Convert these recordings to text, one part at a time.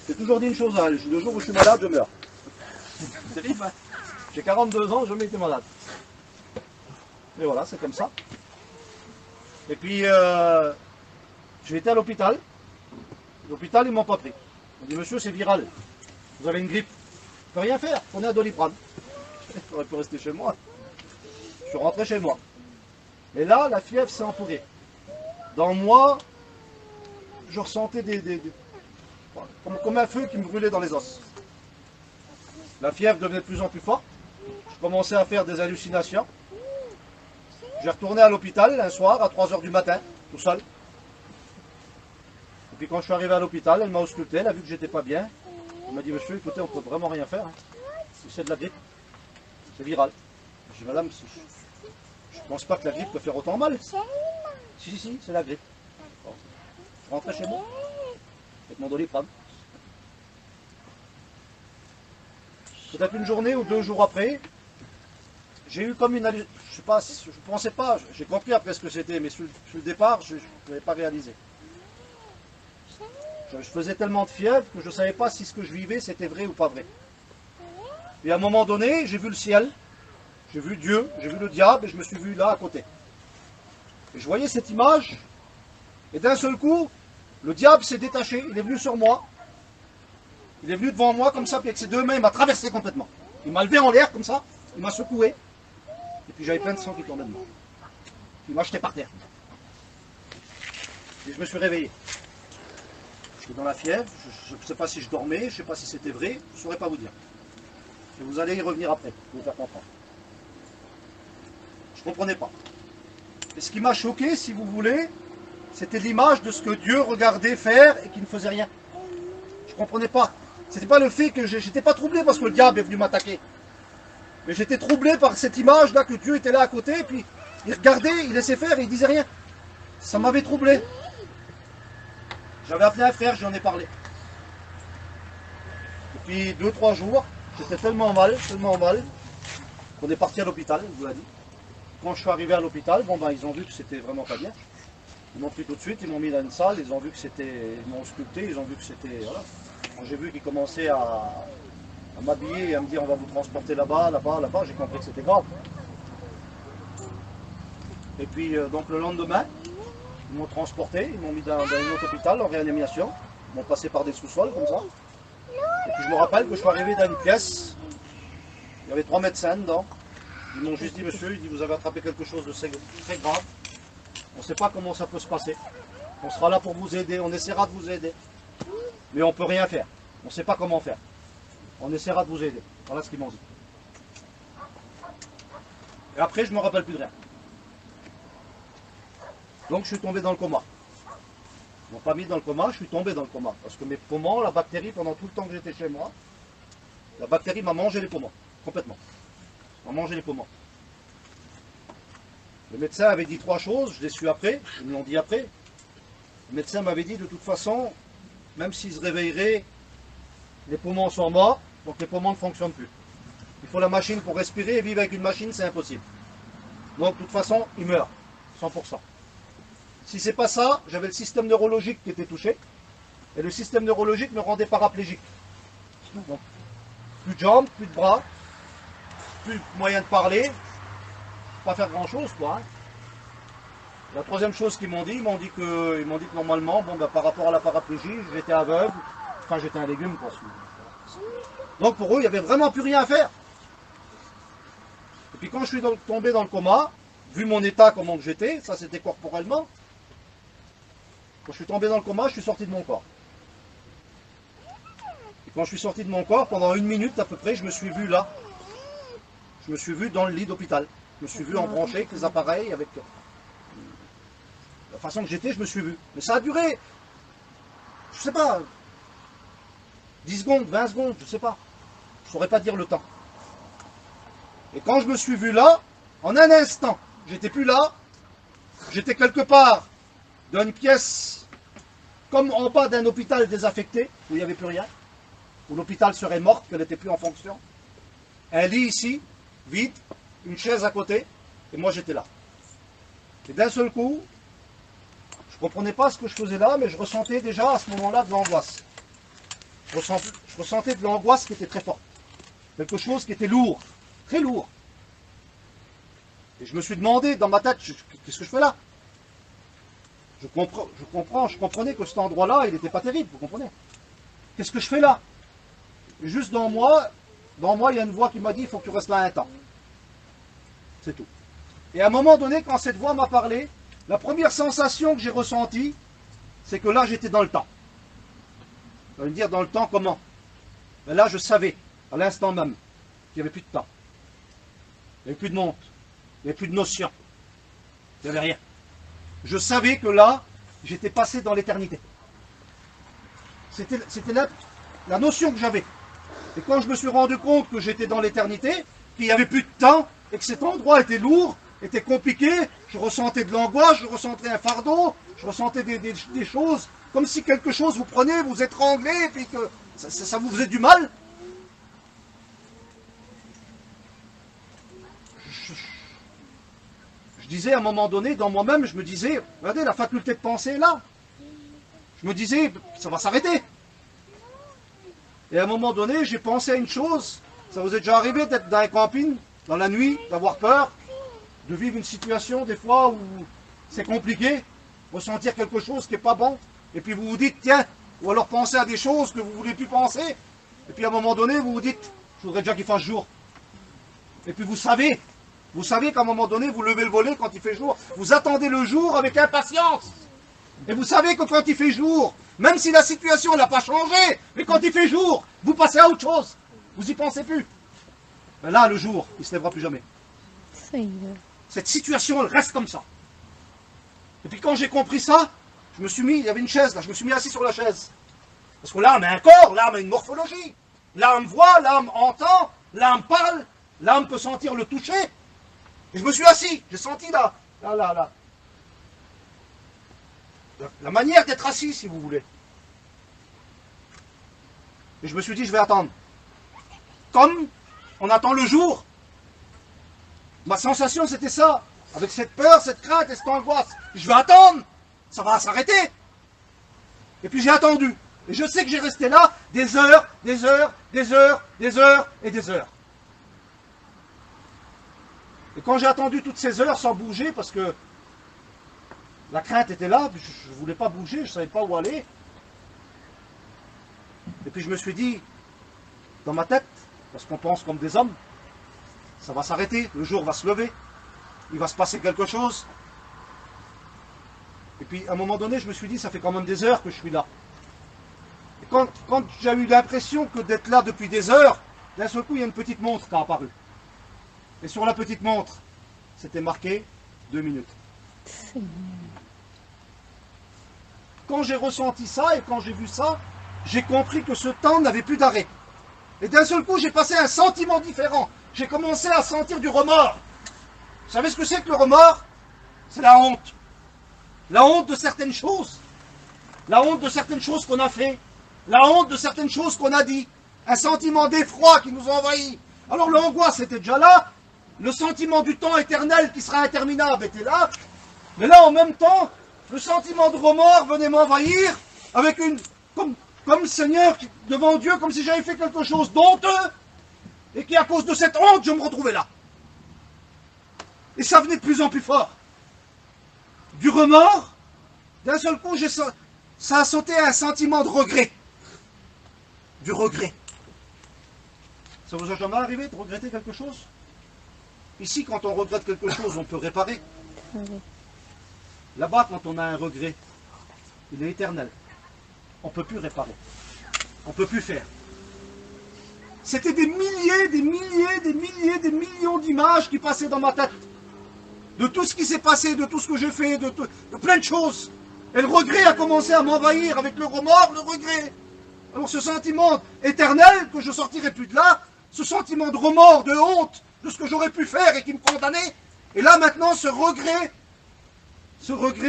J'ai toujours dit une chose, hein, le jour où je suis malade, je meurs. C'est terrible, hein. J'ai 42 ans, je n'ai été malade. Mais voilà, c'est comme ça. Et puis, j'ai été à l'hôpital. L'hôpital, ils ne m'ont pas pris. Ils m'ont dit, monsieur, c'est viral. Vous avez une grippe. Je ne peux rien faire, prenez un Doliprane. J'aurais pu rester chez moi. Je suis rentré chez moi. Et là, la fièvre s'est empirée. Dans moi, je ressentais comme un feu qui me brûlait dans les os. La fièvre devenait de plus en plus forte. Je commençais à faire des hallucinations. J'ai retourné à l'hôpital un soir à 3 h du matin, tout seul. Et puis quand je suis arrivé à l'hôpital, elle m'a ausculté, elle a vu que j'étais pas bien. Elle m'a dit, monsieur, écoutez, on ne peut vraiment rien faire. Hein. C'est de la grippe. C'est viral. J'ai dit, madame, je ne pense pas que la grippe peut faire autant mal. Si, c'est la grippe. Bon. Je rentrais chez moi, avec mon Doliprane. Peut-être une journée ou 2 jours après, j'ai eu comme une hallucination. Je sais pas, je ne pensais pas, j'ai compris après ce que c'était, mais sur le départ, je n'avais pas réalisé. Je faisais tellement de fièvre que je ne savais pas si ce que je vivais c'était vrai ou pas vrai. Et à un moment donné, j'ai vu le ciel, j'ai vu Dieu, j'ai vu le diable et je me suis vu là à côté. Et je voyais cette image et d'un seul coup, le diable s'est détaché, il est venu sur moi. Il est venu devant moi comme ça, puis avec ses 2 mains, il m'a traversé complètement. Il m'a levé en l'air comme ça, il m'a secoué. Et puis j'avais plein de sang qui tombait de moi. Puis moi j'étais par terre. Et je me suis réveillé. J'étais dans la fièvre, je ne sais pas si je dormais, je ne sais pas si c'était vrai, je ne saurais pas vous dire. Et vous allez y revenir après, pour vous faire comprendre. Je ne comprenais pas. Et ce qui m'a choqué, si vous voulez, c'était l'image de ce que Dieu regardait faire et qui ne faisait rien. Je ne comprenais pas. C'était pas le fait que j'étais pas troublé parce que le diable est venu m'attaquer. Mais j'étais troublé par cette image-là que Dieu était là à côté, et puis il regardait, il laissait faire et il disait rien. Ça m'avait troublé. J'avais appelé un frère, j'en ai parlé. Et puis 2-3 jours, j'étais tellement mal, qu'on est parti à l'hôpital, je vous l'ai dit. Quand je suis arrivé à l'hôpital, bon ben ils ont vu que c'était vraiment pas bien. Ils m'ont pris tout de suite, ils m'ont mis dans une salle, ils ont vu que c'était, ils m'ont sculpté, ils ont vu que c'était, voilà. Quand j'ai vu qu'ils commençaient à m'habiller et à me dire on va vous transporter là-bas, j'ai compris que c'était grave. Et puis donc le lendemain, ils m'ont transporté, ils m'ont mis dans un autre hôpital en réanimation, ils m'ont passé par des sous-sols comme ça. Et puis je me rappelle que je suis arrivé dans une pièce, il y avait 3 médecins dedans. Ils m'ont juste dit, monsieur, vous avez attrapé quelque chose de très grave. On ne sait pas comment ça peut se passer. On sera là pour vous aider, on essaiera de vous aider. Mais on ne peut rien faire. On ne sait pas comment faire. On essaiera de vous aider. Voilà ce qu'ils m'ont dit. Et après, je ne me rappelle plus de rien. Donc je suis tombé dans le coma. Ils m'ont pas mis dans le coma, je suis tombé dans le coma. Parce que mes poumons, la bactérie, pendant tout le temps que j'étais chez moi, la bactérie m'a mangé les poumons. Complètement. M'a mangé les poumons. Le médecin avait dit 3 choses, je les su après, ils me l'ont dit après. Le médecin m'avait dit de toute façon, même s'il se réveillerait, les poumons sont morts, donc les poumons ne fonctionnent plus. Il faut la machine pour respirer, et vivre avec une machine, c'est impossible. Donc de toute façon, il meurt, 100%. Si c'est pas ça, j'avais le système neurologique qui était touché, et le système neurologique me rendait paraplégique. Donc, plus de jambes, plus de bras, plus de moyen de parler, pas faire grand chose quoi. La 3e chose qu'ils m'ont dit, ils m'ont dit que normalement, bon, bah, par rapport à la paraplégie, j'étais aveugle, enfin j'étais un légume quoi. Donc pour eux, il n'y avait vraiment plus rien à faire. Et puis quand je suis tombé dans le coma, vu mon état, comment j'étais, ça c'était corporellement, quand je suis tombé dans le coma, je suis sorti de mon corps. Et quand je suis sorti de mon corps, pendant 1 minute à peu près, je me suis vu là. Je me suis vu dans le lit d'hôpital. Je me suis vu embranché avec les appareils, avec la façon que j'étais, je me suis vu. Mais ça a duré, je sais pas, 10 secondes, 20 secondes, je sais pas. Je ne saurais pas dire le temps. Et quand je me suis vu là, en un instant, j'étais plus là, j'étais quelque part dans une pièce, comme en bas d'un hôpital désaffecté, où il n'y avait plus rien, où l'hôpital serait morte, qu'elle n'était plus en fonction. Un lit ici, vide, une chaise à côté, et moi j'étais là. Et d'un seul coup, je ne comprenais pas ce que je faisais là, mais je ressentais déjà à ce moment-là de l'angoisse. je ressentais de l'angoisse qui était très forte. Quelque chose qui était lourd, très lourd. Et je me suis demandé dans ma tête, qu'est-ce que je fais là? Je comprenais que cet endroit-là, il n'était pas terrible, vous comprenez? Qu'est-ce que je fais là? Et juste dans moi, il y a une voix qui m'a dit, il faut que tu restes là un temps. C'est tout. Et à un moment donné, quand cette voix m'a parlé, la première sensation que j'ai ressentie, c'est que là, j'étais dans le temps. Vous allez me dire, dans le temps, comment? Mais là, je savais, à l'instant même, qu'il n'y avait plus de temps. Il n'y avait plus de monde. Il n'y avait plus de notion. Il n'y avait rien. Je savais que là, j'étais passé dans l'éternité. C'était la notion que j'avais. Et quand je me suis rendu compte que j'étais dans l'éternité, qu'il n'y avait plus de temps, et que cet endroit était lourd, était compliqué, je ressentais de l'angoisse, je ressentais un fardeau, je ressentais des choses, comme si quelque chose vous prenait, vous étranglait, et puis que ça vous faisait du mal. Je disais à un moment donné, dans moi-même, je me disais, regardez, la faculté de penser est là. Je me disais, ça va s'arrêter. Et à un moment donné, j'ai pensé à une chose. Ça vous est déjà arrivé d'être dans un camping, dans la nuit, d'avoir peur, de vivre une situation des fois où c'est compliqué, ressentir quelque chose qui n'est pas bon, et puis vous vous dites, tiens, ou alors penser à des choses que vous ne voulez plus penser, et puis à un moment donné, vous vous dites, je voudrais déjà qu'il fasse jour. Et puis vous savez qu'à un moment donné, vous levez le volet quand il fait jour, vous attendez le jour avec impatience. Et vous savez que quand il fait jour, même si la situation n'a pas changé, mais quand il fait jour, vous passez à autre chose. Vous n'y pensez plus. Mais là, le jour, il ne se lèvera plus jamais. Cette situation, elle reste comme ça. Et puis quand j'ai compris ça, je me suis mis, il y avait une chaise là, je me suis mis assis sur la chaise. Parce que l'âme a un corps, l'âme a une morphologie. L'âme voit, l'âme entend, l'âme parle, l'âme peut sentir le toucher. Et je me suis assis, j'ai senti là. La manière d'être assis, si vous voulez. Et je me suis dit, je vais attendre. Comme on attend le jour. Ma sensation, c'était ça. Avec cette peur, cette crainte et cette angoisse. Je vais attendre. Ça va s'arrêter. Et puis j'ai attendu. Et je sais que j'ai resté là des heures, des heures, des heures, des heures et des heures. Et quand j'ai attendu toutes ces heures sans bouger, parce que la crainte était là, je ne voulais pas bouger, je ne savais pas où aller. Et puis je me suis dit, dans ma tête, parce qu'on pense comme des hommes, ça va s'arrêter, le jour va se lever, il va se passer quelque chose. Et puis à un moment donné, je me suis dit, ça fait quand même des heures que je suis là. Et quand j'ai eu l'impression que d'être là depuis des heures, d'un seul coup, il y a une petite montre qui a apparu. Et sur la petite montre, c'était marqué 2 minutes. Quand j'ai ressenti ça et quand j'ai vu ça, j'ai compris que ce temps n'avait plus d'arrêt. Et d'un seul coup, j'ai passé un sentiment différent. J'ai commencé à sentir du remords. Vous savez ce que c'est que le remords? C'est la honte. La honte de certaines choses. La honte de certaines choses qu'on a fait. La honte de certaines choses qu'on a dit. Un sentiment d'effroi qui nous envahit. Alors l'angoisse était déjà là. Le sentiment du temps éternel qui sera interminable était là. Mais là, en même temps, le sentiment de remords venait m'envahir avec comme le Seigneur devant Dieu, comme si j'avais fait quelque chose d'honteux et qui, à cause de cette honte, je me retrouvais là. Et ça venait de plus en plus fort. Du remords, d'un seul coup, ça a sauté un sentiment de regret. Du regret. Ça vous a jamais arrivé de regretter quelque chose? Ici, quand on regrette quelque chose, on peut réparer. Là-bas, quand on a un regret, il est éternel. On ne peut plus réparer. On ne peut plus faire. C'était des milliers, des milliers, des milliers, des millions d'images qui passaient dans ma tête. De tout ce qui s'est passé, de tout ce que j'ai fait, de plein de choses. Et le regret a commencé à m'envahir avec le remords, le regret. Alors ce sentiment éternel, que je ne sortirai plus de là, ce sentiment de remords, de honte, de ce que j'aurais pu faire et qui me condamnait. Et là maintenant, ce regret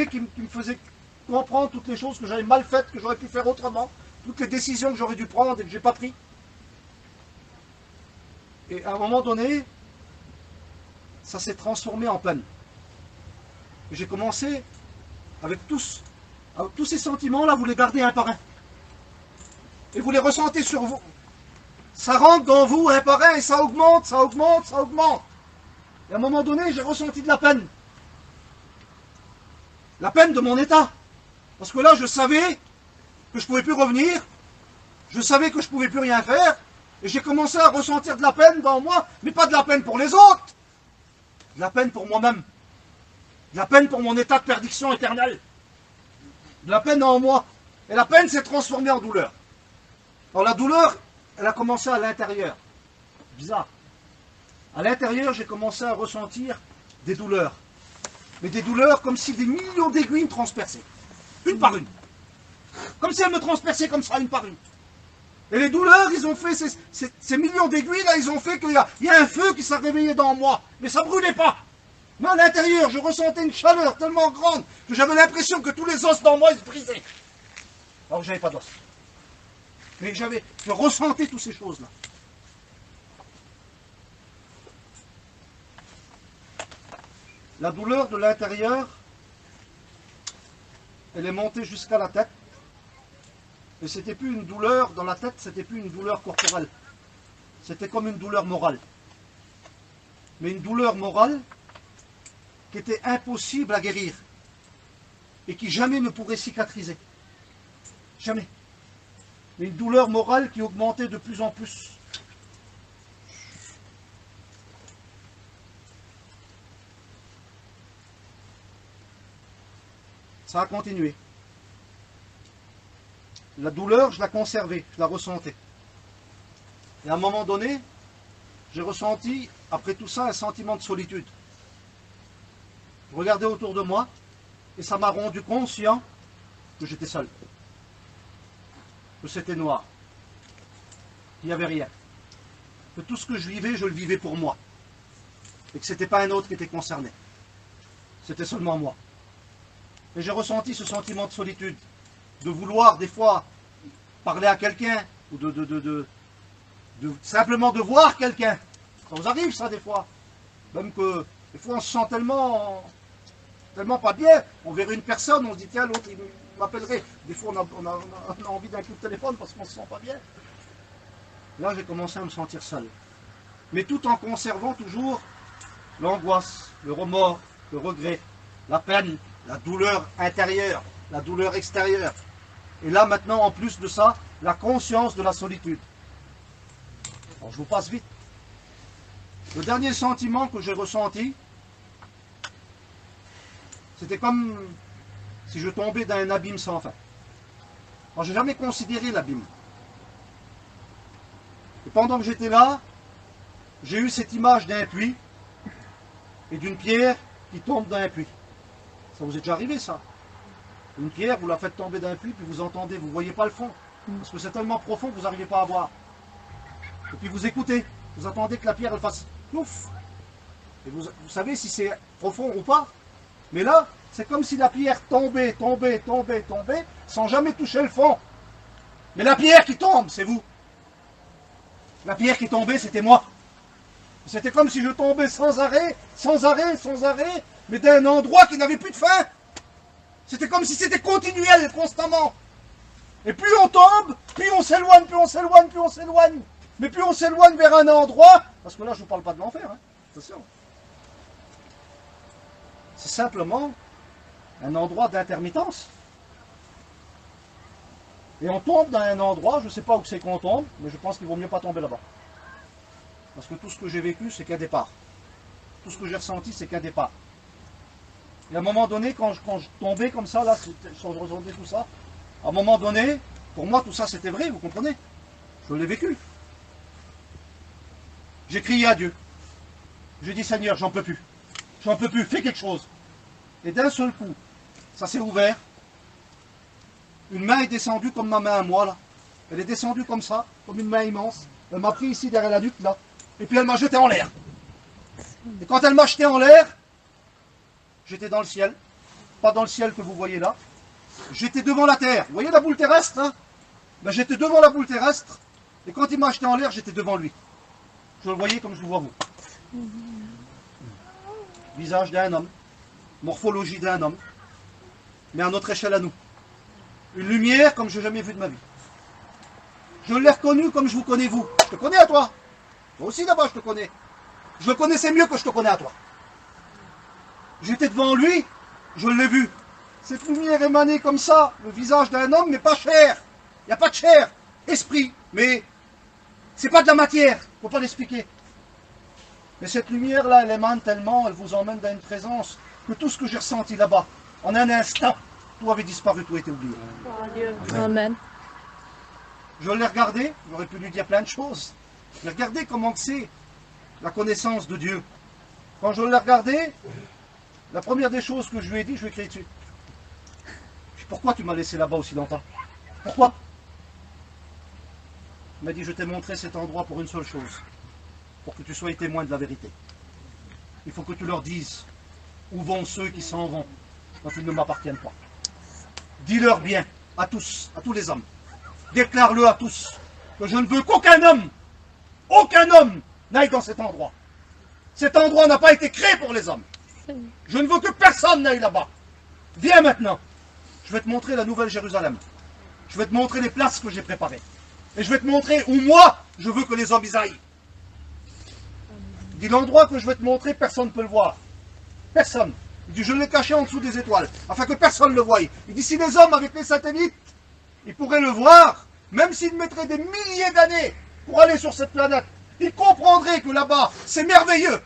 qui me faisait comprendre toutes les choses que j'avais mal faites, que j'aurais pu faire autrement, toutes les décisions que j'aurais dû prendre et que je n'ai pas pris. Et à un moment donné, ça s'est transformé en peine. Et j'ai commencé, avec tous ces sentiments-là, vous les gardez un par un. Et vous les ressentez sur vous. Ça rentre dans vous un par un et ça augmente, ça augmente, ça augmente. Et à un moment donné, j'ai ressenti de la peine. La peine de mon état. Parce que là, je savais que je ne pouvais plus revenir. Je savais que je ne pouvais plus rien faire. Et j'ai commencé à ressentir de la peine dans moi, mais pas de la peine pour les autres. De la peine pour moi-même. De la peine pour mon état de perdition éternelle. De la peine en moi. Et la peine s'est transformée en douleur. Alors la douleur, elle a commencé à l'intérieur. Bizarre. À l'intérieur, j'ai commencé à ressentir des douleurs. Mais des douleurs comme si des millions d'aiguilles me transperçaient. Une par une. Comme si elles me transperçaient comme ça, une par une. Et les douleurs, ils ont fait, ces millions d'aiguilles, là, ils ont fait qu'il y a un feu qui s'est réveillé dans moi. Mais ça ne brûlait pas. Mais à l'intérieur, je ressentais une chaleur tellement grande que j'avais l'impression que tous les os dans moi, ils se brisaient. Alors que je n'avais pas d'os. Mais je ressentais toutes ces choses-là. La douleur de l'intérieur, elle est montée jusqu'à la tête. Et c'était plus une douleur dans la tête, c'était plus une douleur corporelle. C'était comme une douleur morale. Mais une douleur morale qui était impossible à guérir. Et qui jamais ne pourrait cicatriser. Jamais. Mais une douleur morale qui augmentait de plus en plus. Ça a continué. La douleur, je la conservais, je la ressentais. Et à un moment donné, j'ai ressenti, après tout ça, un sentiment de solitude. Je regardais autour de moi, et ça m'a rendu conscient que j'étais seul. Que c'était noir. Qu'il n'y avait rien. Que tout ce que je le vivais pour moi. Et que ce n'était pas un autre qui était concerné. C'était seulement moi. Et j'ai ressenti ce sentiment de solitude. De vouloir des fois parler à quelqu'un. Ou simplement de voir quelqu'un. Ça vous arrive ça des fois. Même que des fois on se sent tellement pas bien. On verrait une personne, on se dit tiens l'autre il m'appellerait. Des fois on a envie d'un coup de téléphone parce qu'on se sent pas bien. Là j'ai commencé à me sentir seul. Mais tout en conservant toujours l'angoisse, le remords, le regret, la peine, la douleur intérieure, la douleur extérieure. Et là maintenant en plus de ça, la conscience de la solitude. Alors je vous passe vite. Le dernier sentiment que j'ai ressenti, c'était comme si je tombais dans un abîme sans fin. Alors, je n'ai jamais considéré l'abîme. Et pendant que j'étais là, j'ai eu cette image d'un puits et d'une pierre qui tombe dans un puits. Ça vous est déjà arrivé, ça? Une pierre, vous la faites tomber dans un puits, puis vous entendez, vous ne voyez pas le fond. Parce que c'est tellement profond que vous n'arrivez pas à voir. Et puis vous écoutez, vous attendez que la pierre elle fasse ouf. Et vous savez si c'est profond ou pas. Mais là, c'est comme si la pierre tombait, sans jamais toucher le fond. Mais la pierre qui tombe, c'est vous. La pierre qui tombait, c'était moi. C'était comme si je tombais sans arrêt, mais d'un endroit qui n'avait plus de fin. C'était comme si c'était continuel, constamment. Et plus on tombe, plus on s'éloigne. Mais plus on s'éloigne vers un endroit, parce que là je ne vous parle pas de l'enfer, hein, attention. C'est simplement un endroit d'intermittence. Et on tombe dans un endroit, je ne sais pas où c'est qu'on tombe, mais je pense qu'il vaut mieux pas tomber là-bas. Parce que tout ce que j'ai vécu, c'est qu'un départ. Tout ce que j'ai ressenti, c'est qu'un départ. Et à un moment donné, quand je tombais comme ça, là, je ressentais tout ça, à un moment donné, pour moi, tout ça, c'était vrai, vous comprenez? Je l'ai vécu. J'ai crié à Dieu. J'ai dit, Seigneur, j'en peux plus. J'en peux plus, fais quelque chose. Et d'un seul coup, ça s'est ouvert. Une main est descendue comme ma main à moi, là. Elle est descendue comme ça, comme une main immense. Elle m'a pris ici derrière la nuque, là. Et puis elle m'a jeté en l'air. Et quand elle m'a jeté en l'air, j'étais dans le ciel. Pas dans le ciel que vous voyez là. J'étais devant la terre. Vous voyez la boule terrestre, hein? Ben, j'étais devant la boule terrestre. Et quand il m'a jeté en l'air, j'étais devant lui. Je le voyais comme je vous vois vous. Visage d'un homme. Morphologie d'un homme. Mais à notre échelle à nous. Une lumière comme je n'ai jamais vu de ma vie. Je l'ai reconnu comme je vous connais vous. Je te connais à toi. Toi aussi là-bas, je te connais. Je le connaissais mieux que je te connais à toi. J'étais devant lui, je l'ai vu. Cette lumière émanait comme ça, le visage d'un homme, mais pas chair. Il n'y a pas de chair, esprit, mais c'est pas de la matière, il ne faut pas l'expliquer. Mais cette lumière-là, elle émane tellement, elle vous emmène dans une présence, que tout ce que j'ai ressenti là-bas, en un instant, tout avait disparu, tout était oublié. Amen. Je l'ai regardé, j'aurais pu lui dire plein de choses. Mais regardez comment c'est la connaissance de Dieu. Quand je l'ai regardé, la première des choses que je lui ai dit, je lui ai écrit dessus. Je dis, pourquoi tu m'as laissé là-bas aussi longtemps? Pourquoi? Il m'a dit, je t'ai montré cet endroit pour une seule chose, pour que tu sois témoin de la vérité. Il faut que tu leur dises où vont ceux qui s'en vont quand ils ne m'appartiennent pas. Dis-leur bien, à tous les hommes. Déclare-le à tous, que je ne veux qu'aucun homme n'aille dans cet endroit. Cet endroit n'a pas été créé pour les hommes. Je ne veux que personne n'aille là-bas. Viens maintenant. Je vais te montrer la nouvelle Jérusalem. Je vais te montrer les places que j'ai préparées. Et je vais te montrer où moi, je veux que les hommes y aillent. Il dit, l'endroit que je vais te montrer, personne ne peut le voir. Personne. Il dit, je l'ai caché en dessous des étoiles, afin que personne ne le voie. Il dit, si les hommes, avec les satellites, ils pourraient le voir, même s'ils mettraient des milliers d'années pour aller sur cette planète, ils comprendraient que là-bas, c'est merveilleux.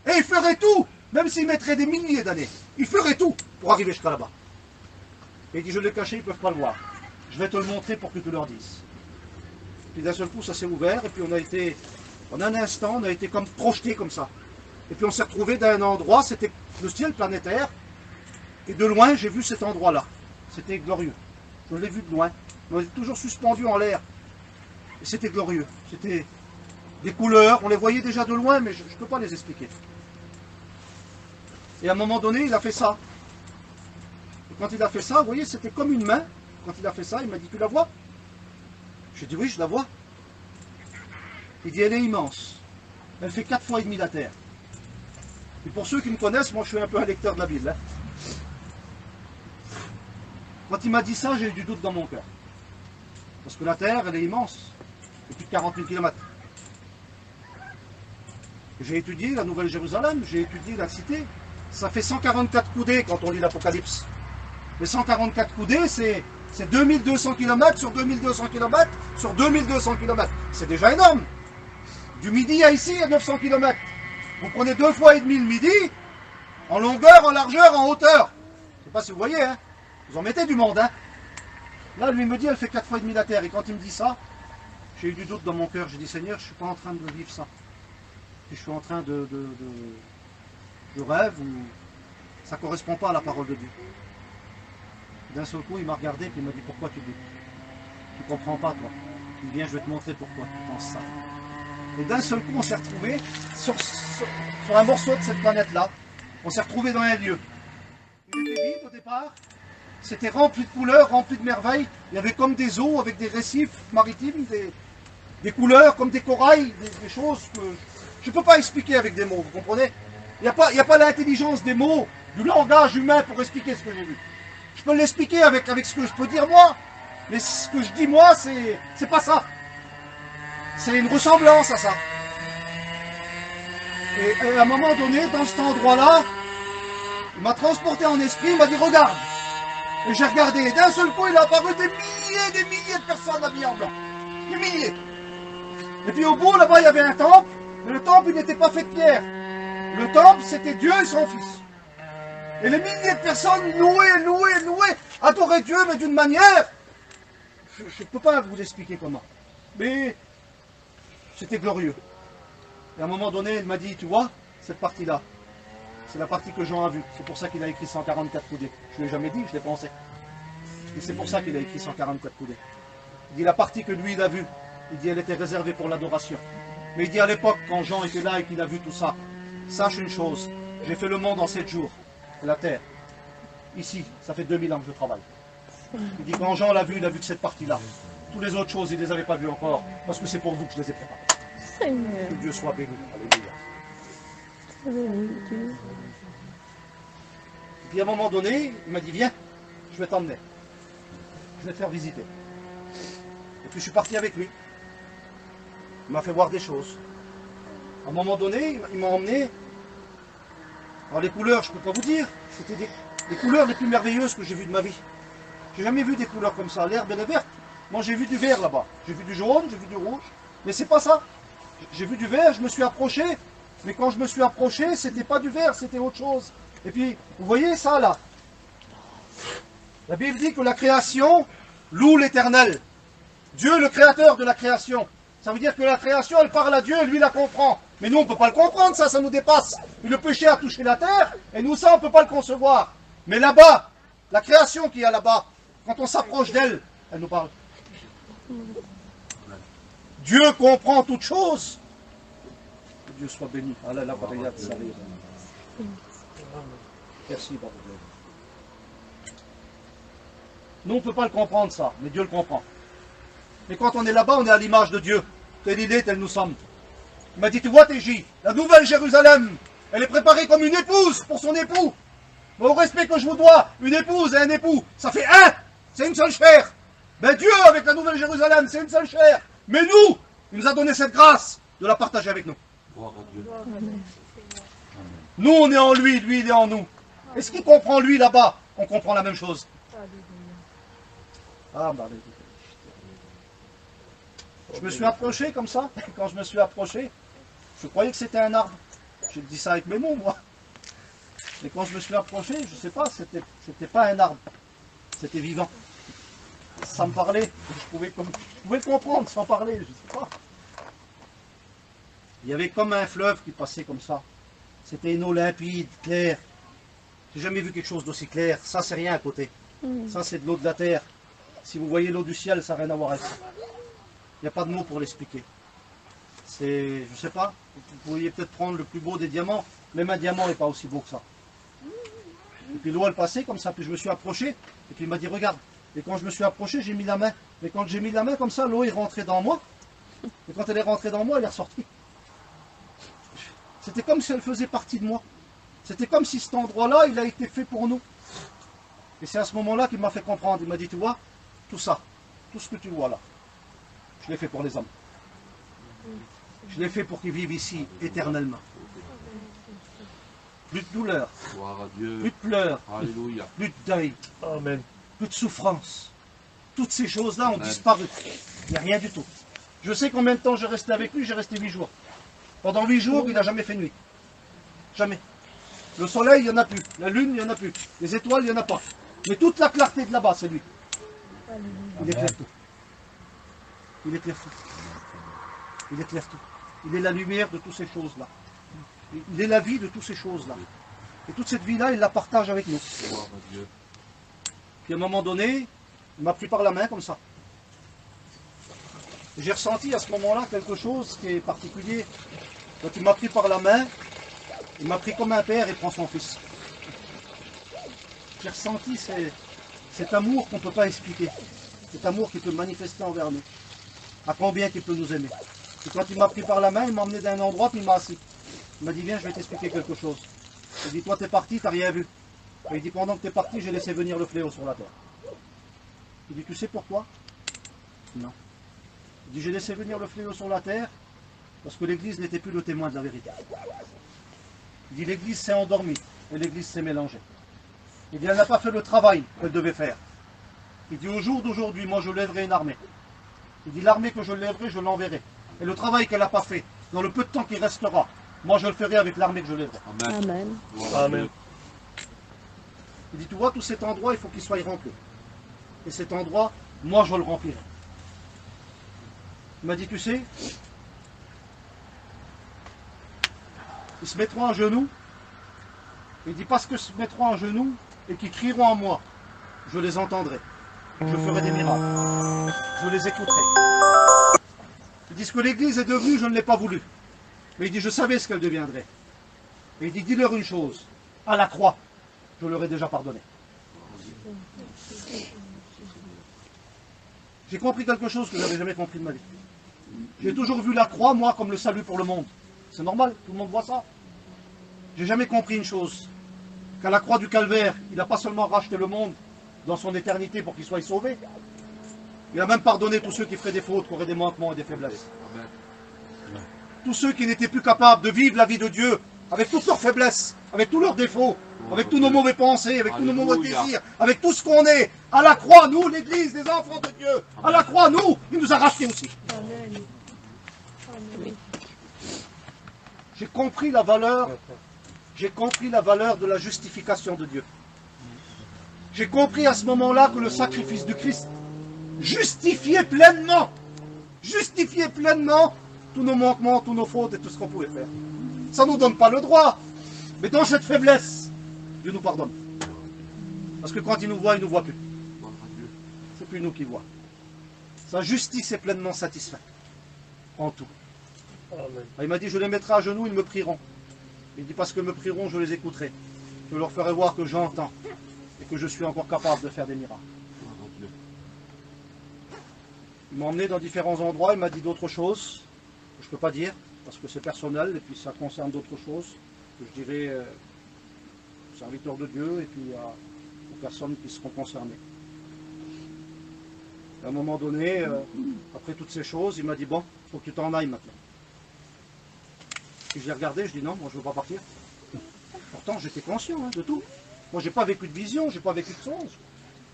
Et ils feraient tout, même s'ils mettraient des milliers d'années. Ils feraient tout pour arriver jusqu'à là-bas. Et il dit, je l'ai caché, ils ne peuvent pas le voir. Je vais te le montrer pour que tu leur dises. Puis d'un seul coup, ça s'est ouvert, et puis on a été, en un instant, on a été comme projeté comme ça. Et puis on s'est retrouvé dans un endroit, c'était le ciel planétaire, et de loin, j'ai vu cet endroit-là. C'était glorieux. Je l'ai vu de loin. On était toujours suspendu en l'air. Et c'était glorieux. C'était des couleurs, on les voyait déjà de loin, mais je ne peux pas les expliquer. Et à un moment donné, il a fait ça. Et quand il a fait ça, vous voyez, c'était comme une main. Quand il a fait ça, il m'a dit, tu la vois? J'ai dit, oui, je la vois. Il dit, elle est immense. Elle fait 4 fois et demi la Terre. Et pour ceux qui me connaissent, moi je suis un peu un lecteur de la Bible. Hein. Quand il m'a dit ça, j'ai eu du doute dans mon cœur. Parce que la Terre, elle est immense. C'est plus de 40 000 km. J'ai étudié la Nouvelle Jérusalem, j'ai étudié la cité. Ça fait 144 coudées quand on lit l'Apocalypse. Mais 144 coudées, c'est 2200 km sur 2200 km sur 2200 km. C'est déjà énorme. Du midi à ici, à 900 km. Vous prenez 2 fois et demi le midi, en longueur, en largeur, en hauteur. Je ne sais pas si vous voyez, hein. Vous en mettez du monde, hein. Là, lui me dit, elle fait 4 fois et demi la Terre. Et quand il me dit ça, j'ai eu du doute dans mon cœur. J'ai dit, Seigneur, je ne suis pas en train de vivre ça. Je suis en train de rêve ou ça ne correspond pas à la parole de Dieu. D'un seul coup, il m'a regardé et il m'a dit, pourquoi tu doutes? Tu ne comprends pas, toi. Il dit, viens, je vais te montrer pourquoi tu penses ça. Et d'un seul coup, on s'est retrouvé sur un morceau de cette planète-là. On s'est retrouvé dans un lieu. Il était vide au départ. C'était rempli de couleurs, rempli de merveilles. Il y avait comme des eaux avec des récifs maritimes, des couleurs comme des corails, des choses que je ne peux pas expliquer avec des mots, vous comprenez? Il n'y a pas l'intelligence des mots, du langage humain pour expliquer ce que j'ai vu. Je peux l'expliquer avec ce que je peux dire moi, mais ce que je dis moi, c'est pas ça. C'est une ressemblance à ça. Et à un moment donné, dans cet endroit-là, il m'a transporté en esprit, il m'a dit regarde. Et j'ai regardé, et d'un seul coup, il a apparu des milliers de personnes habillées en blanc. Des milliers. Et puis au bout, là-bas, il y avait un temple, mais le temple, il n'était pas fait de pierre. Le temple, c'était Dieu et son Fils. Et les milliers de personnes louaient, adoraient Dieu, mais d'une manière, je ne peux pas vous expliquer comment. Mais c'était glorieux. Et à un moment donné, il m'a dit, tu vois, cette partie-là, c'est la partie que Jean a vue. C'est pour ça qu'il a écrit 144 coudées. Je ne l'ai jamais dit, je l'ai pensé. Et c'est pour ça qu'il a écrit 144 coudées. Il dit, la partie que lui, il a vue, il dit, elle était réservée pour l'adoration. Mais il dit, à l'époque, quand Jean était là et qu'il a vu tout ça, sache une chose, j'ai fait le monde en 7 jours, la terre. Ici, ça fait 2000 ans que je travaille. Il dit, quand Jean l'a vu, il a vu que cette partie-là. Toutes les autres choses, il ne les avait pas vues encore, parce que c'est pour vous que je les ai préparées. Seigneur. Que Dieu soit béni. Alléluia. Et puis à un moment donné, il m'a dit, viens, je vais t'emmener. Je vais te faire visiter. Et puis je suis parti avec lui. Il m'a fait voir des choses. À un moment donné, il m'a emmené. Alors les couleurs, je ne peux pas vous dire. C'était les couleurs les plus merveilleuses que j'ai vues de ma vie. J'ai jamais vu des couleurs comme ça. L'herbe, elle est verte. Moi, j'ai vu du vert là-bas. J'ai vu du jaune, j'ai vu du rouge. Mais c'est pas ça. J'ai vu du vert, je me suis approché. Mais quand je me suis approché, c'était pas du vert, c'était autre chose. Et puis, vous voyez ça là? La Bible dit que la création loue l'Éternel. Dieu, le créateur de la création. Ça veut dire que la création, elle parle à Dieu et lui la comprend. Mais nous, on ne peut pas le comprendre, ça nous dépasse. Et le péché a touché la terre, et nous, ça, on ne peut pas le concevoir. Mais là-bas, la création qu'il y a là-bas, quand on s'approche d'elle, elle nous parle. Dieu comprend toutes choses. Que Dieu soit béni. Allah, la barrière de sa vie. Merci, bordel. Nous, on ne peut pas le comprendre, ça, mais Dieu le comprend. Mais quand on est là-bas, on est à l'image de Dieu. Telle il est, tel nous sommes. Il m'a dit, tu vois, TJ, la nouvelle Jérusalem, elle est préparée comme une épouse pour son époux. Mais au respect que je vous dois, une épouse et un époux, ça fait un. C'est une seule chair. Ben Dieu, avec la nouvelle Jérusalem, c'est une seule chair. Mais nous, il nous a donné cette grâce de la partager avec nous. Gloire à Dieu. Nous, on est en lui, lui, il est en nous. Est-ce qu'il comprend lui là-bas? On comprend la même chose. Ah, bah, je me suis approché comme ça. Quand je me suis approché, je croyais que c'était un arbre. Je dis ça avec mes mots, moi. Mais quand je me suis approché, je ne sais pas, c'était pas un arbre. C'était vivant. Ça me parlait. Je pouvais le comprendre sans parler, je ne sais pas. Il y avait comme un fleuve qui passait comme ça. C'était une eau limpide, claire. J'ai jamais vu quelque chose d'aussi clair. Ça, c'est rien à côté. Ça, c'est de l'eau de la terre. Si vous voyez l'eau du ciel, ça n'a rien à voir avec ça. Il n'y a pas de mots pour l'expliquer. C'est, je sais pas, vous pourriez peut-être prendre le plus beau des diamants. Même un diamant n'est pas aussi beau que ça. Et puis l'eau, elle passait comme ça. Puis je me suis approché. Et puis il m'a dit, regarde. Et quand je me suis approché, j'ai mis la main. Mais quand j'ai mis la main comme ça, l'eau est rentrée dans moi. Et quand elle est rentrée dans moi, elle est ressortie. C'était comme si elle faisait partie de moi. C'était comme si cet endroit-là, il a été fait pour nous. Et c'est à ce moment-là qu'il m'a fait comprendre. Il m'a dit, tu vois, tout ça, tout ce que tu vois là, je l'ai fait pour les hommes. Je l'ai fait pour qu'ils vivent ici éternellement. Plus de douleur, Gloire à Dieu. plus de pleurs, Alléluia. plus de deuil, Amen. plus de souffrance. Toutes ces choses-là ont disparu. Il n'y a rien du tout. Je sais combien de temps j'ai resté avec lui, j'ai resté 8 jours. Pendant 8 jours, il n'a jamais fait nuit. Jamais. Le soleil, il n'y en a plus. La lune, il n'y en a plus. Les étoiles, il n'y en a pas. Mais toute la clarté de là-bas, c'est lui. Il éclaire tout. Il éclaire tout. Il éclaire tout. Il est la lumière de toutes ces choses-là. Il est la vie de toutes ces choses-là. Et toute cette vie-là, il la partage avec nous. Gloire à Dieu. Puis à un moment donné, il m'a pris par la main comme ça. J'ai ressenti à ce moment-là quelque chose qui est particulier. Quand il m'a pris par la main, il m'a pris comme un père et prend son fils. J'ai ressenti cet amour qu'on ne peut pas expliquer. Cet amour qui peut manifester envers nous. À combien il peut nous aimer. Et quand il m'a pris par la main, il m'a emmené d'un endroit puis il m'a assis. Il m'a dit, viens, je vais t'expliquer quelque chose. Il dit, toi t'es parti, t'as rien vu. Et il dit, pendant que t'es parti, j'ai laissé venir le fléau sur la terre. Il dit, tu sais pourquoi? Non. Il dit, j'ai laissé venir le fléau sur la terre parce que l'Église n'était plus le témoin de la vérité. Il dit, l'Église s'est endormie et l'Église s'est mélangée. Il dit, elle n'a pas fait le travail qu'elle devait faire. Il dit, au jour d'aujourd'hui, moi je lèverai une armée. Il dit, l'armée que je lèverai, je l'enverrai. Et le travail qu'elle n'a pas fait, dans le peu de temps qui restera, moi je le ferai avec l'armée que je lèverai. Amen. Amen. Gloire à Amen. Dieu. Il dit, tu vois, tout cet endroit, il faut qu'il soit rempli. Et cet endroit, moi je le remplirai. Il m'a dit, tu sais, ils se mettront à genoux. Il dit, parce que se mettront à genoux et qu'ils crieront à moi, je les entendrai. Je ferai des miracles. Je les écouterai. Il dit, ce que l'Église est devenue, je ne l'ai pas voulu. Mais il dit, je savais ce qu'elle deviendrait. Et il dit, dis-leur une chose. À la croix, je leur ai déjà pardonné. J'ai compris quelque chose que je n'avais jamais compris de ma vie. J'ai toujours vu la croix, moi, comme le salut pour le monde. C'est normal, tout le monde voit ça. J'ai jamais compris une chose. Qu'à la croix du calvaire, il n'a pas seulement racheté le monde dans son éternité pour qu'il soit sauvé. Il a même pardonné tous ceux qui feraient des fautes, qui auraient des manquements et des faiblesses. Amen. Tous ceux qui n'étaient plus capables de vivre la vie de Dieu, avec toutes leurs faiblesses, avec tous leurs défauts, avec tous nos mauvais pensées, avec tous nos mauvais Alléluia. désirs, avec tout ce qu'on est, à la croix, nous, l'Église, les enfants de Dieu, à la croix, nous, il nous a rachetés aussi. Amen. Amen. J'ai compris la valeur de la justification de Dieu. J'ai compris à ce moment-là que le sacrifice de Christ justifiait pleinement tous nos manquements, tous nos fautes et tout ce qu'on pouvait faire. Ça ne nous donne pas le droit, mais dans cette faiblesse, Dieu nous pardonne. Parce que quand il nous voit plus. Gloire à Dieu. C'est plus nous qui voit. Sa justice est pleinement satisfaite en tout. Il m'a dit, je les mettrai à genoux, ils me prieront. Il dit, parce que me prieront, je les écouterai. Je leur ferai voir que j'entends et que je suis encore capable de faire des miracles. Gloire à Dieu. Il m'a emmené dans différents endroits, il m'a dit d'autres choses que je ne peux pas dire, parce que c'est personnel, et puis ça concerne d'autres choses, que je dirais aux serviteurs de Dieu, et puis aux personnes qui seront concernées. Et à un moment donné, après toutes ces choses, il m'a dit, bon, il faut que tu t'en ailles maintenant. Puis je l'ai regardé, je dis non, moi je ne veux pas partir. Pourtant j'étais conscient de tout. Moi j'ai pas vécu de vision, j'ai pas vécu de songe.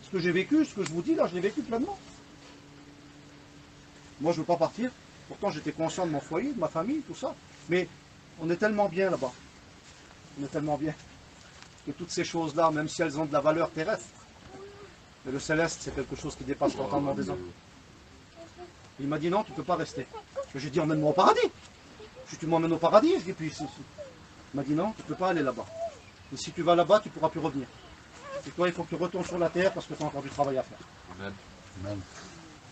Ce que j'ai vécu, ce que je vous dis là, je l'ai vécu pleinement. Moi je ne veux pas partir. Pourtant j'étais conscient de mon foyer, de ma famille, tout ça. Mais on est tellement bien là-bas. On est tellement bien. Que toutes ces choses-là, même si elles ont de la valeur terrestre, mais le céleste c'est quelque chose qui dépasse l'entendement des hommes. Il m'a dit non, tu ne peux pas rester. J'ai dit emmène-moi au paradis. Si tu m'emmènes au paradis, je dis puis il m'a dit non, tu ne peux pas aller là-bas. Et si tu vas là-bas, tu ne pourras plus revenir. Et toi, il faut que tu retournes sur la terre parce que tu as encore du travail à faire. Amen.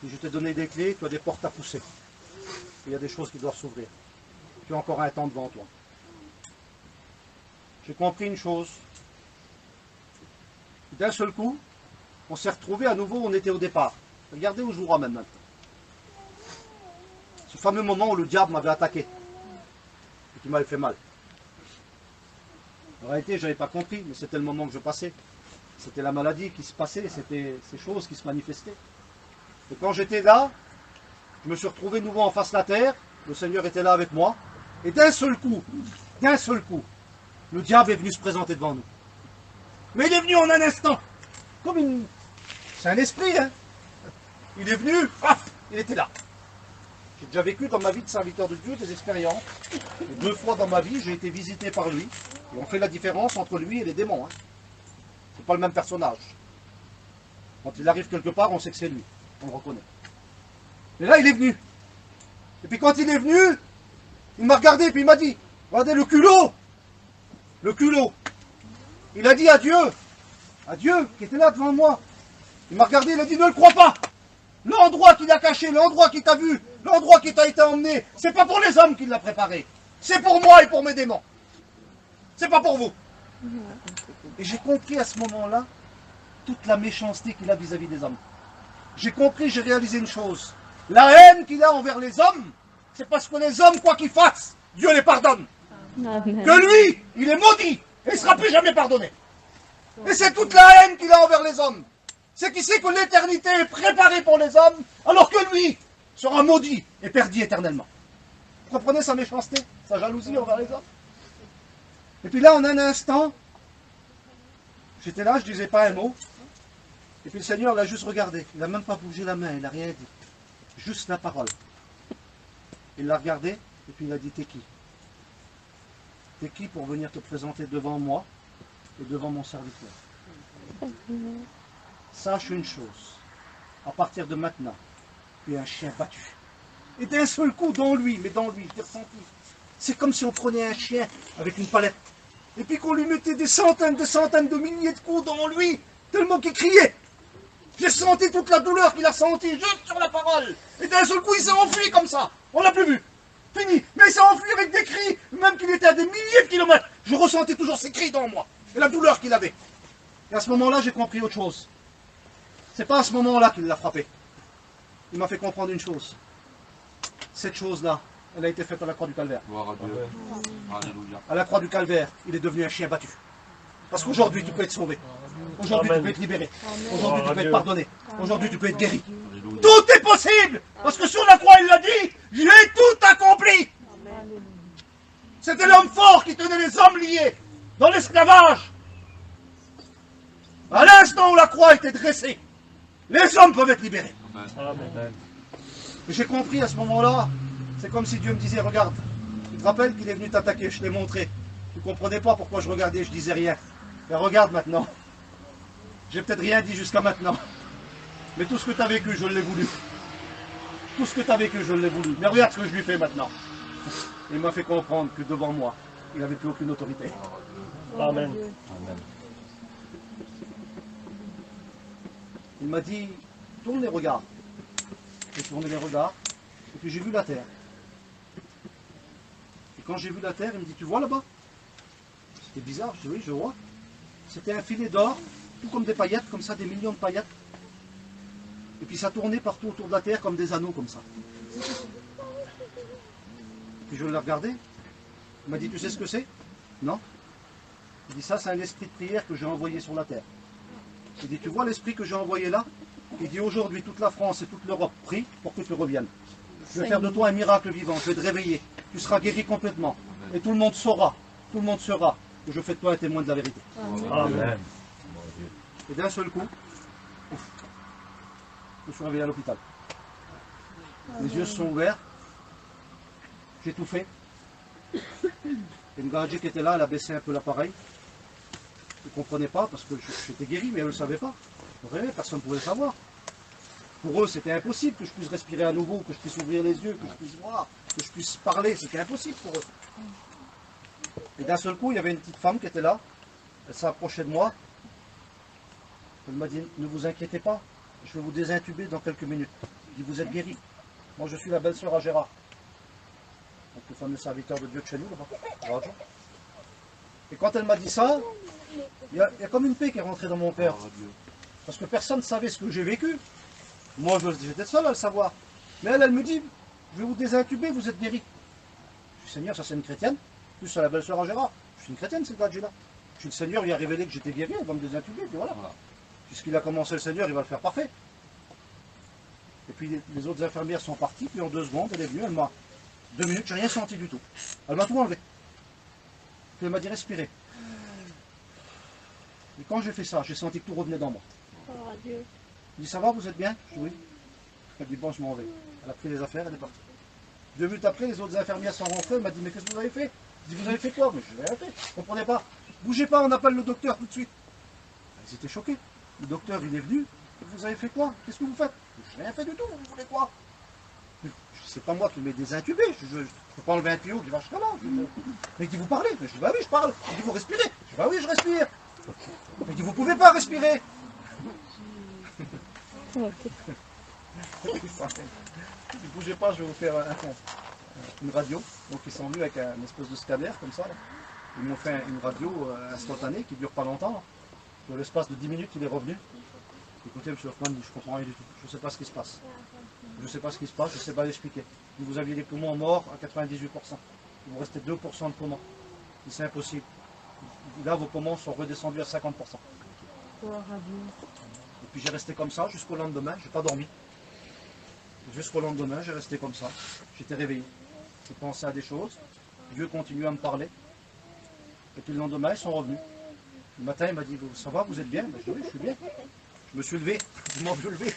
Et je t'ai donné des clés, tu as des portes à pousser. Il y a des choses qui doivent s'ouvrir. Tu as encore un temps devant toi. J'ai compris une chose. D'un seul coup, on s'est retrouvés à nouveau où on était au départ. Regardez où je vous ramène maintenant. Ce fameux moment où le diable m'avait attaqué. Et qui m'avait fait mal. En réalité, je n'avais pas compris, mais c'était le moment que je passais. C'était la maladie qui se passait, c'était ces choses qui se manifestaient. Et quand j'étais là, je me suis retrouvé nouveau en face de la terre, le Seigneur était là avec moi, et d'un seul coup, le diable est venu se présenter devant nous. Mais il est venu en un instant, comme une... C'est un esprit, hein. Il est venu, paf, il était là. J'ai déjà vécu dans ma vie de serviteur de Dieu des expériences. Et 2 fois dans ma vie, j'ai été visité par lui. Et on fait la différence entre lui et les démons. Hein. C'est pas le même personnage. Quand il arrive quelque part, on sait que c'est lui. On le reconnaît. Et là, il est venu. Et puis quand il est venu, il m'a regardé et puis il m'a dit, regardez le culot. Le culot. Il a dit à Dieu qui était là devant moi. Il m'a regardé, il a dit, ne le crois pas. L'endroit qu'il a caché, l'endroit qui t'a vu, l'endroit qui t'a été emmené, c'est pas pour les hommes qu'il l'a préparé. C'est pour moi et pour mes démons. C'est pas pour vous. Et j'ai compris à ce moment-là toute la méchanceté qu'il a vis-à-vis des hommes. J'ai compris, j'ai réalisé une chose. La haine qu'il a envers les hommes, c'est parce que les hommes, quoi qu'ils fassent, Dieu les pardonne. Amen. Que lui, il est maudit et il ne sera plus jamais pardonné. Et c'est toute la haine qu'il a envers les hommes. C'est qu'il sait que l'éternité est préparée pour les hommes, alors que lui sera maudit et perdu éternellement. Vous comprenez sa méchanceté, sa jalousie envers les hommes? Et puis là, en un instant, j'étais là, je ne disais pas un mot. Et puis le Seigneur l'a juste regardé. Il n'a même pas bougé la main, il n'a rien dit. Juste la parole. Il l'a regardé et puis il a dit, t'es qui? T'es qui pour venir te présenter devant moi et devant mon serviteur? Sache une chose, à partir de maintenant, tu es un chien battu. Et d'un seul coup, dans lui, j'ai ressenti. C'est comme si on prenait un chien avec une palette, et puis qu'on lui mettait des centaines de milliers de coups dans lui, tellement qu'il criait. J'ai senti toute la douleur qu'il a sentie juste sur la parole. Et d'un seul coup, il s'est enfui comme ça. On l'a plus vu. Fini. Mais il s'est enfui avec des cris, même qu'il était à des milliers de kilomètres. Je ressentais toujours ces cris dans moi, et la douleur qu'il avait. Et à ce moment-là, j'ai compris autre chose. C'est pas à ce moment-là qu'il l'a frappé. Il m'a fait comprendre une chose. Cette chose-là, elle a été faite à la croix du Calvaire. Gloire à Dieu. Alléluia. À la croix du Calvaire, il est devenu un chien battu. Parce qu'aujourd'hui, tu peux être sauvé. Aujourd'hui, tu peux être libéré. Aujourd'hui, tu peux être pardonné. Aujourd'hui, tu peux être guéri. Alléluia. Tout est possible. Parce que sur la croix, il l'a dit, j'ai tout accompli. c'était l'homme fort qui tenait les hommes liés dans l'esclavage. À l'instant où la croix était dressée, les hommes peuvent être libérés. Amen. Et j'ai compris à ce moment-là, c'est comme si Dieu me disait, regarde, tu te rappelles qu'il est venu t'attaquer, je t'ai montré. Tu ne comprenais pas pourquoi je regardais, je disais rien. Mais regarde maintenant. J'ai peut-être rien dit jusqu'à maintenant. Mais tout ce que tu as vécu, je l'ai voulu. Tout ce que tu as vécu, je l'ai voulu. Mais regarde ce que je lui fais maintenant. Il m'a fait comprendre que devant moi, il n'avait plus aucune autorité. Amen. Amen. Il m'a dit, tourne les regards. J'ai tourné les regards, et puis j'ai vu la terre. Et quand j'ai vu la terre, il me dit, tu vois là-bas? C'était bizarre, je dis, oui, je vois. C'était un filet d'or, tout comme des paillettes, comme ça, des millions de paillettes. Et puis ça tournait partout autour de la terre comme des anneaux, comme ça. Et puis je l'ai regardé. Il m'a dit, tu sais ce que c'est? Non. Il dit, ça, c'est un esprit de prière que j'ai envoyé sur la terre. Il dit, tu vois l'esprit que j'ai envoyé là? Il dit, aujourd'hui, toute la France et toute l'Europe prient pour que tu reviennes. Je vais faire de toi un miracle vivant, je vais te réveiller. Tu seras guéri complètement. Et tout le monde saura que je fais de toi un témoin de la vérité. Amen. Et d'un seul coup, ouf, je me suis réveillé à l'hôpital. Les yeux se sont ouverts. J'ai tout fait. Et une gardie qui était là, elle a baissé un peu l'appareil. Je ne comprenais pas parce que j'étais guéri, mais elle ne le savait pas. Personne ne pouvait le savoir. Pour eux, c'était impossible que je puisse respirer à nouveau, que je puisse ouvrir les yeux, que je puisse voir, que je puisse parler. C'était impossible pour eux. Et d'un seul coup, il y avait une petite femme qui était là. Elle s'approchait de moi. Elle m'a dit, ne vous inquiétez pas, je vais vous désintuber dans quelques minutes. Je dis, vous êtes guéri. Moi, je suis la belle-sœur à Gérard. Donc, le fameux serviteur de Dieu de chez nous, là-bas. Et quand elle m'a dit ça, il y a comme une paix qui est rentrée dans mon cœur. Parce que personne ne savait ce que j'ai vécu. Moi, j'étais seul à le savoir. Mais elle me dit, je vais vous désintuber, vous êtes guéri. Je dis, Seigneur, ça c'est une chrétienne. Plus c'est la belle-sœur à Gérard. Je suis une chrétienne, cette gadget-là. Je suis le Seigneur, il a révélé que j'étais guéri, elle va me désintuber, puis voilà. Puisqu'il a commencé le Seigneur, il va le faire parfait. Et puis les autres infirmières sont parties, puis en 2 secondes, elle est venue, elle m'a... 2 minutes, j'ai rien senti du tout. Elle m'a tout enlevé. Puis elle m'a dit, respirez. Et quand j'ai fait ça, j'ai senti que tout revenait dans moi. Elle dit, ça va, vous êtes bien? Je dis, oui. Elle dit, bon, je m'en vais. Elle a pris les affaires, elle est partie. 2 minutes après, les autres infirmières sont rentrées, elle m'a dit, mais qu'est-ce que vous avez fait? Je dis, vous avez fait quoi? Mais je n'ai rien fait, je ne comprenais pas. Bougez pas, on appelle le docteur tout de suite. Ils étaient choqués. Le docteur, il est venu. Vous avez fait quoi? Qu'est-ce que vous faites? Je n'ai rien fait du tout, vous voulez quoi? C'est pas moi qui m'ai désintubé. Je ne peux pas enlever un tuyau qui va jusqu'à là. Mais il dit, vous parlez? Je dis, bah oui, je parle. Il dit, vous respirez? Je dis, bah oui, je respire. Il dit, vous pouvez pas respirer. Ne bougez pas, je vais vous faire une radio. Donc ils sont venus avec un espèce de scanner comme ça. Là. Ils m'ont fait une radio instantanée qui dure pas longtemps. Là. Dans l'espace de 10 minutes, il est revenu. Écoutez, M. Hoffman, je comprends rien du tout. Je ne sais pas ce qui se passe. Je ne sais pas ce qui se passe, je ne sais pas l'expliquer. Vous aviez les poumons morts à 98%. Il vous restait 2% de poumons. C'est impossible. Là, vos poumons sont redescendus à 50%. Et puis j'ai resté comme ça jusqu'au lendemain, je n'ai pas dormi. Jusqu'au lendemain, j'ai resté comme ça. J'étais réveillé. Je pensais à des choses. Dieu continuait à me parler. Et puis le lendemain, ils sont revenus. Le matin, il m'a dit, ça va, vous êtes bien? Ben, je dis, oui, je suis bien. Je me suis levé. Je m'en suis levé.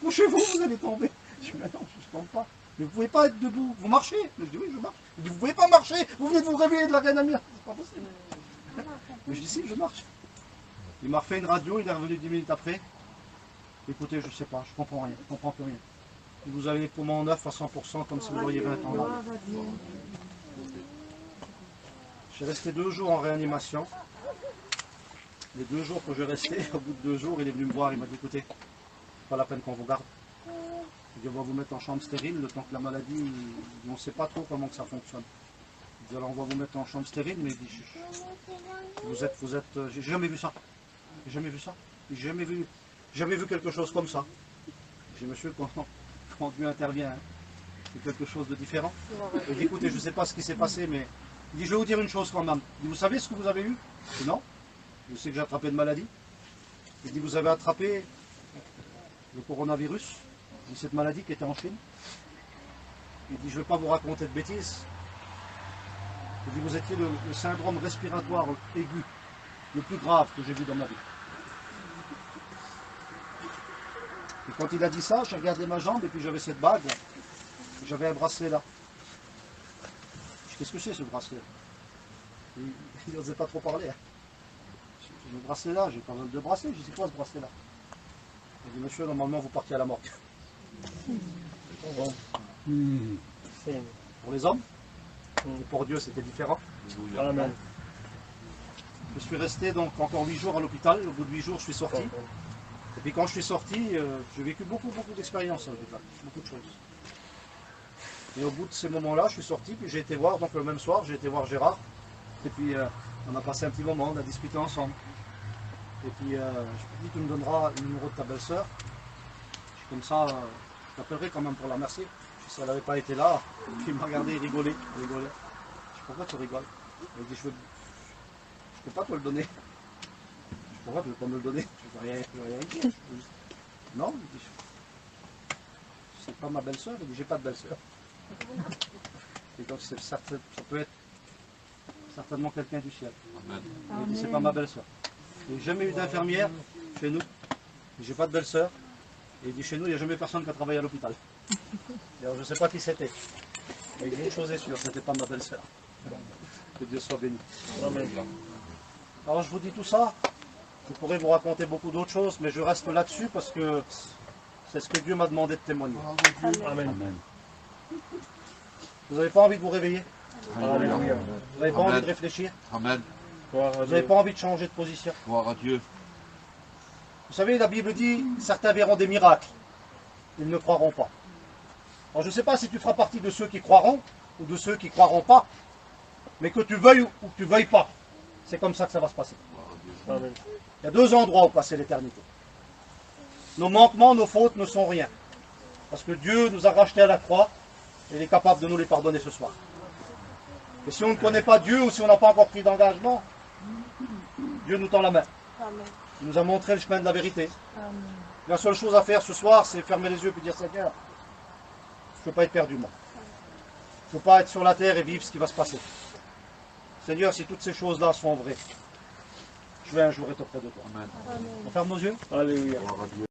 Couchez-vous, vous allez tomber. Je dis, mais non, je ne tombe pas. Mais vous ne pouvez pas être debout. Vous marchez? Je dis, oui, je marche. Il dit, vous ne pouvez pas marcher. Vous venez de vous réveiller de la réanimation. C'est pas possible. Mais je dis, si, je marche. Il m'a refait une radio, il est revenu 10 minutes après. Écoutez, je ne sais pas, je ne comprends rien, je ne comprends plus rien. Vous avez les poumons neufs à 100% comme si vous auriez 20 ans. J'ai resté 2 jours en réanimation. Les 2 jours que je restais, au bout de 2 jours, il est venu me voir, il m'a dit, écoutez, pas la peine qu'on vous garde. Il dit, on va vous mettre en chambre stérile, le temps que la maladie, on ne sait pas trop comment que ça fonctionne. Il dit, alors on va vous mettre en chambre stérile, mais il dit, j'ai jamais vu ça. J'ai jamais vu ça. J'ai jamais vu quelque chose comme ça. J'ai dit, monsieur, quand Dieu intervient, c'est quelque chose de différent. Il dit, écoutez, je ne sais pas ce qui s'est passé, mais il dit, je vais vous dire une chose quand même. Il dit, vous savez ce que vous avez eu? Je dis, non. Je sais que j'ai attrapé une maladie. Il dit, vous avez attrapé le coronavirus. Il dit, cette maladie qui était en Chine. Il dit, je ne vais pas vous raconter de bêtises. Il dit, vous étiez le syndrome respiratoire aigu le plus grave que j'ai vu dans ma vie. Et quand il a dit ça, j'ai regardé ma jambe et puis j'avais cette bague. J'avais un bracelet là. Je dis, qu'est-ce que c'est ce bracelet? Il n'osait pas trop parler. J'ai le bracelet là, j'ai pas mal de bracelets. Je dis, c'est quoi ce bracelet là? Il dit, monsieur, normalement vous partez à la mort. Pour les hommes, et pour Dieu c'était différent. Alléluia. Amen. Je suis resté donc encore 8 jours à l'hôpital. Au bout de 8 jours, je suis sorti. Et puis quand je suis sorti, j'ai vécu beaucoup d'expériences à l'hôpital, beaucoup de choses. Et au bout de ces moments-là, je suis sorti, puis j'ai été voir, donc le même soir, j'ai été voir Gérard. Et puis on a passé un petit moment, on a discuté ensemble. Et puis je lui ai dit, tu me donneras le numéro de ta belle-sœur. Comme ça, je t'appellerai quand même pour la remercier. Si elle n'avait pas été là, puis il m'a regardé, il rigolait. Je dis, pourquoi tu rigoles? Il dit, je peux pas te le donner. Pourquoi tu ne veux pas me le donner? Je ne veux rien dire. Non, il dit, c'est pas ma belle-sœur. Il dit, j'ai pas de belle-sœur. Et donc ça peut être certainement quelqu'un du ciel. Amen. Il dit, c'est pas ma belle-sœur. Il n'y a jamais eu d'infirmière chez nous. J'ai pas de belle-sœur. Et il dit, chez nous, il n'y a jamais personne qui a travaillé à l'hôpital. Alors je ne sais pas qui c'était. Mais il dit une chose est sûre, c'était pas ma belle-sœur. Que Dieu soit béni. Amen. Alors je vous dis tout ça. Je pourrais vous raconter beaucoup d'autres choses, mais je reste là-dessus parce que c'est ce que Dieu m'a demandé de témoigner. Amen. Vous n'avez pas envie de vous réveiller? Alléluia. Vous n'avez pas Amen. envie de réfléchir? Amen. Gloire à Vous n'avez Dieu. pas envie de changer de position? Gloire à Dieu. Vous savez, la Bible dit, certains verront des miracles. Ils ne croiront pas. Alors je ne sais pas si tu feras partie de ceux qui croiront ou de ceux qui ne croiront pas, mais que tu veuilles ou que tu ne veuilles pas, c'est comme ça que ça va se passer. Gloire à Dieu. Amen. Il y a deux endroits où passer l'éternité. Nos manquements, nos fautes ne sont rien. Parce que Dieu nous a rachetés à la croix et il est capable de nous les pardonner ce soir. Et si on ne connaît pas Dieu ou si on n'a pas encore pris d'engagement, Dieu nous tend la main. Il nous a montré le chemin de la vérité. La seule chose à faire ce soir, c'est fermer les yeux et dire, Seigneur, je ne veux pas être perdu, moi. Je ne veux pas être sur la terre et vivre ce qui va se passer. Seigneur, si toutes ces choses-là sont vraies, je vais un jour être auprès de toi. Amen. On ferme nos yeux. Alléluia. Gloire à Dieu.